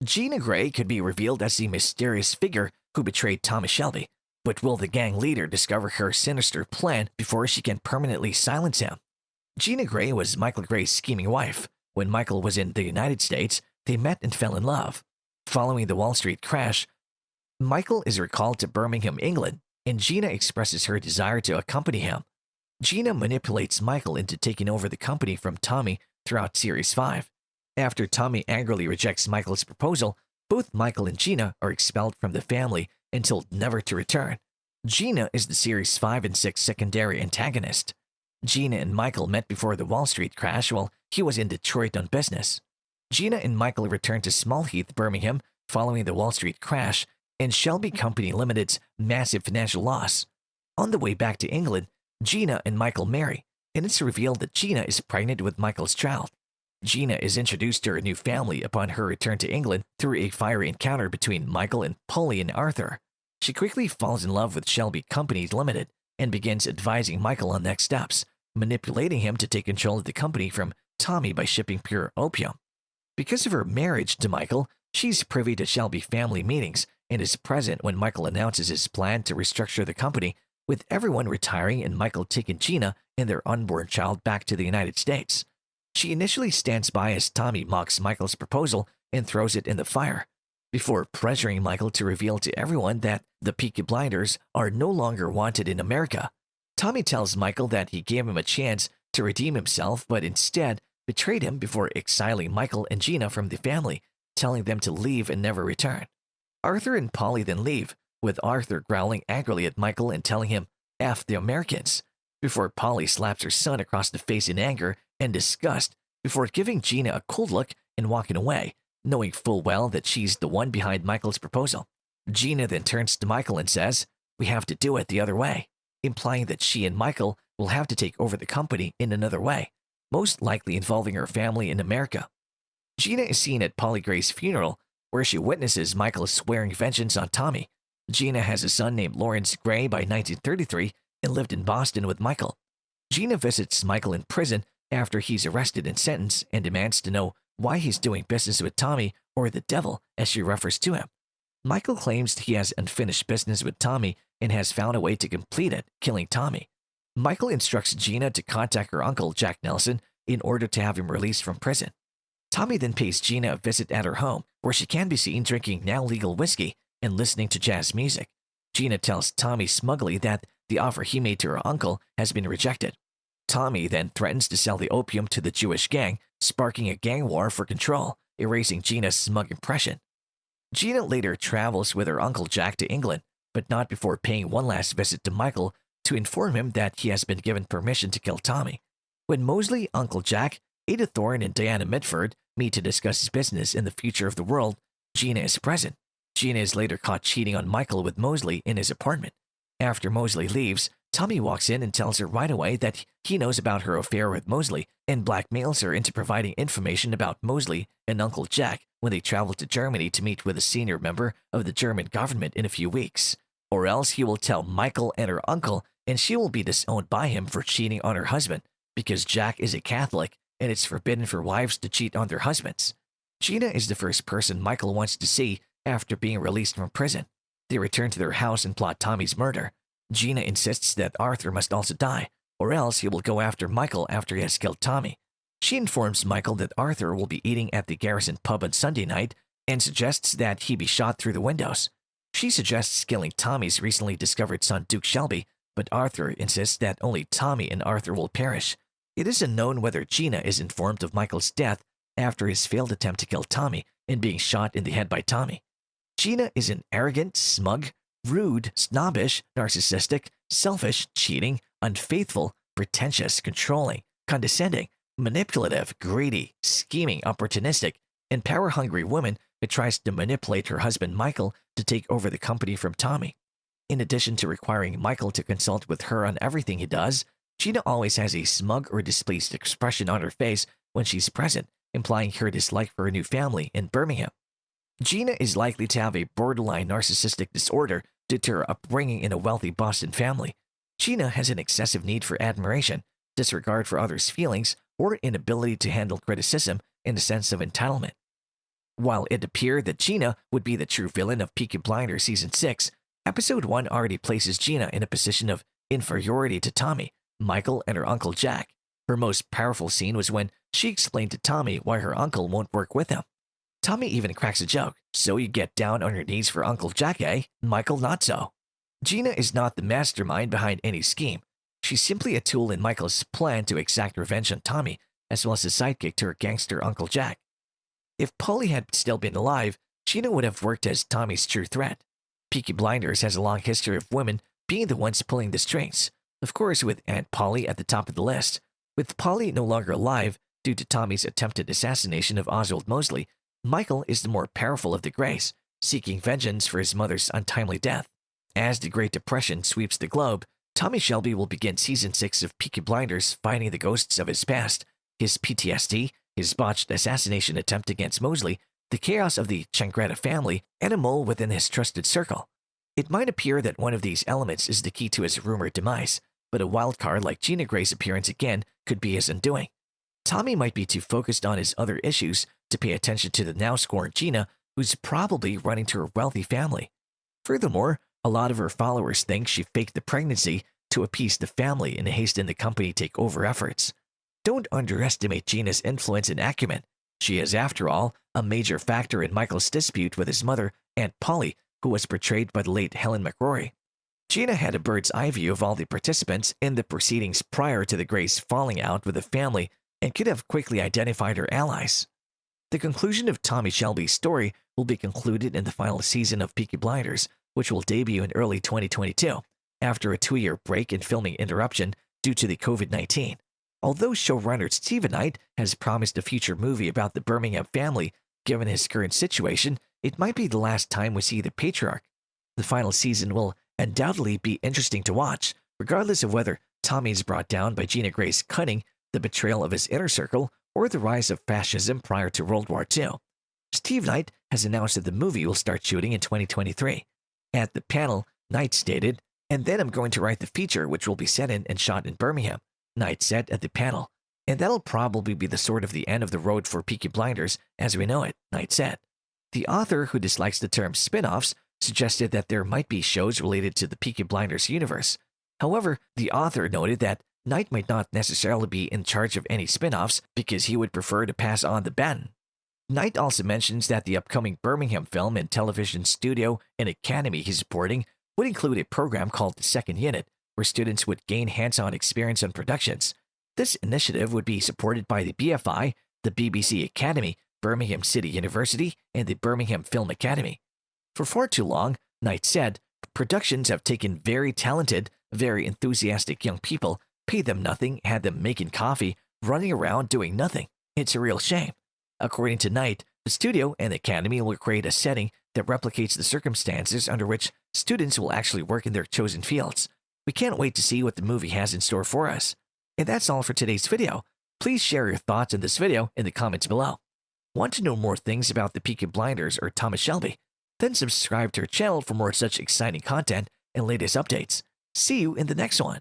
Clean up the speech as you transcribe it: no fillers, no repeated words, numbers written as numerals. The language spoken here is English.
Gina Gray could be revealed as the mysterious figure who betrayed Tommy Shelby, but will the gang leader discover her sinister plan before she can permanently silence him? Gina Gray was Michael Gray's scheming wife. When Michael was in the United States, they met and fell in love. Following the Wall Street crash, Michael is recalled to Birmingham, England, and Gina expresses her desire to accompany him. Gina manipulates Michael into taking over the company from Tommy throughout Series 5. After Tommy angrily rejects Michael's proposal, both Michael and Gina are expelled from the family and told never to return. Gina is the Series 5 and 6 secondary antagonist. Gina and Michael met before the Wall Street crash while he was in Detroit on business. Gina and Michael returned to Smallheath, Birmingham, following the Wall Street crash and Shelby Company Limited's massive financial loss. On the way back to England, Gina and Michael marry, and it's revealed that Gina is pregnant with Michael's child. Gina is introduced to her new family upon her return to England through a fiery encounter between Michael and Polly and Arthur. She quickly falls in love with Shelby Company Limited and begins advising Michael on next steps, manipulating him to take control of the company from Tommy by shipping pure opium. Because of her marriage to Michael, she's privy to Shelby family meetings and is present when Michael announces his plan to restructure the company, with everyone retiring and Michael taking Gina and their unborn child back to the United States. She initially stands by as Tommy mocks Michael's proposal and throws it in the fire, before pressuring Michael to reveal to everyone that the Peaky Blinders are no longer wanted in America. Tommy tells Michael that he gave him a chance to redeem himself, but instead betrayed him before exiling Michael and Gina from the family, telling them to leave and never return. Arthur and Polly then leave, with Arthur growling angrily at Michael and telling him, "F the Americans," before Polly slaps her son across the face in anger and disgust before giving Gina a cold look and walking away, knowing full well that she's the one behind Michael's proposal. Gina then turns to Michael and says, "We have to do it the other way," implying that she and Michael will have to take over the company in another way, most likely involving her family in America. Gina is seen at Polly Gray's funeral, where she witnesses Michael swearing vengeance on Tommy. Gina has a son named Lawrence Gray by 1933 and lived in Boston with Michael. Gina visits Michael in prison after he's arrested and sentenced and demands to know why he's doing business with Tommy, or the devil as she refers to him. Michael claims he has unfinished business with Tommy and has found a way to complete it, killing Tommy. Michael instructs Gina to contact her uncle, Jack Nelson, in order to have him released from prison. Tommy then pays Gina a visit at her home, where she can be seen drinking now legal whiskey and listening to jazz music. Gina tells Tommy smugly that the offer he made to her uncle has been rejected. Tommy then threatens to sell the opium to the Jewish gang, sparking a gang war for control, erasing Gina's smug impression. Gina later travels with her uncle Jack to England, but not before paying one last visit to Michael to inform him that he has been given permission to kill Tommy. When Mosley, Uncle Jack, Ada Thorne, and Diana Mitford meet to discuss business and the future of the world, Gina is present. Gina is later caught cheating on Michael with Mosley in his apartment. After Mosley leaves, Tommy walks in and tells her right away that he knows about her affair with Mosley and blackmails her into providing information about Mosley and Uncle Jack when they travel to Germany to meet with a senior member of the German government in a few weeks. Or else he will tell Michael and her uncle, and she will be disowned by him for cheating on her husband, because Jack is a Catholic and it's forbidden for wives to cheat on their husbands. Gina is the first person Michael wants to see after being released from prison. They return to their house and plot Tommy's murder. Gina insists that Arthur must also die, or else he will go after Michael after he has killed Tommy. She informs Michael that Arthur will be eating at the Garrison pub on Sunday night and suggests that he be shot through the windows. She suggests killing Tommy's recently discovered son Duke Shelby, but Arthur insists that only Tommy and Arthur will perish. It is unknown whether Gina is informed of Michael's death after his failed attempt to kill Tommy and being shot in the head by Tommy. Gina is an arrogant, smug, rude, snobbish, narcissistic, selfish, cheating, unfaithful, pretentious, controlling, condescending, manipulative, greedy, scheming, opportunistic, and power-hungry woman who tries to manipulate her husband Michael to take over the company from Tommy. In addition to requiring Michael to consult with her on everything he does, Gina always has a smug or displeased expression on her face when she's present, implying her dislike for her new family in Birmingham. Gina is likely to have a borderline narcissistic disorder due to her upbringing in a wealthy Boston family. Gina has an excessive need for admiration, disregard for others' feelings, or inability to handle criticism and a sense of entitlement. While it appeared that Gina would be the true villain of Peaky Blinders Season 6, Episode 1 already places Gina in a position of inferiority to Tommy, Michael, and her Uncle Jack. Her most powerful scene was when she explained to Tommy why her uncle won't work with him. Tommy even cracks a joke, "So you get down on your knees for Uncle Jack, eh? Michael, not so." Gina is not the mastermind behind any scheme. She's simply a tool in Michael's plan to exact revenge on Tommy, as well as a sidekick to her gangster Uncle Jack. If Polly had still been alive, Gina would have worked as Tommy's true threat. Peaky Blinders has a long history of women being the ones pulling the strings, of course with Aunt Polly at the top of the list. With Polly no longer alive due to Tommy's attempted assassination of Oswald Mosley, Michael is the more powerful of the Greys, seeking vengeance for his mother's untimely death. As the Great Depression sweeps the globe, Tommy Shelby will begin Season 6 of Peaky Blinders fighting the ghosts of his past, his PTSD, his botched assassination attempt against Mosley, the chaos of the Changretta family, and a mole within his trusted circle. It might appear that one of these elements is the key to his rumored demise, but a wildcard like Gina Gray's appearance again could be his undoing. Tommy might be too focused on his other issues to pay attention to the now scorned Gina, who's probably running to her wealthy family. Furthermore, a lot of her followers think she faked the pregnancy to appease the family and hasten the company takeover efforts. Don't underestimate Gina's influence and acumen. She is, after all, a major factor in Michael's dispute with his mother, Aunt Polly, who was portrayed by the late Helen McRory. Gina had a bird's eye view of all the participants in the proceedings prior to the Greys falling out with the family and could have quickly identified her allies. The conclusion of Tommy Shelby's story will be concluded in the final season of Peaky Blinders, which will debut in early 2022, after a 2-year break and filming interruption due to the COVID-19. Although showrunner Stephen Knight has promised a future movie about the Birmingham family, given his current situation, it might be the last time we see the patriarch. The final season will undoubtedly be interesting to watch, regardless of whether Tommy is brought down by Gina Gray's cunning, the betrayal of his inner circle, or the rise of fascism prior to World War II. Steve Knight has announced that the movie will start shooting in 2023. At the panel, Knight stated, "And then I'm going to write the feature which will be set in and shot in Birmingham," Knight said at the panel. "And that'll probably be the sort of the end of the road for Peaky Blinders as we know it," Knight said. The author, who dislikes the term spin-offs, suggested that there might be shows related to the Peaky Blinders universe. However, the author noted that Knight might not necessarily be in charge of any spin-offs because he would prefer to pass on the baton. Knight also mentions that the upcoming Birmingham film and television studio and academy he's supporting would include a program called the Second Unit, where students would gain hands-on experience on productions. This initiative would be supported by the BFI, the BBC Academy, Birmingham City University, and the Birmingham Film Academy. For far too long, Knight said, productions have taken very talented, very enthusiastic young people, paid them nothing, had them making coffee, running around doing nothing. It's a real shame. According to Knight, the studio and the academy will create a setting that replicates the circumstances under which students will actually work in their chosen fields. We can't wait to see what the movie has in store for us. And that's all for today's video. Please share your thoughts on this video in the comments below. Want to know more things about the Peaky Blinders or Tommy Shelby? Then subscribe to our channel for more such exciting content and latest updates. See you in the next one.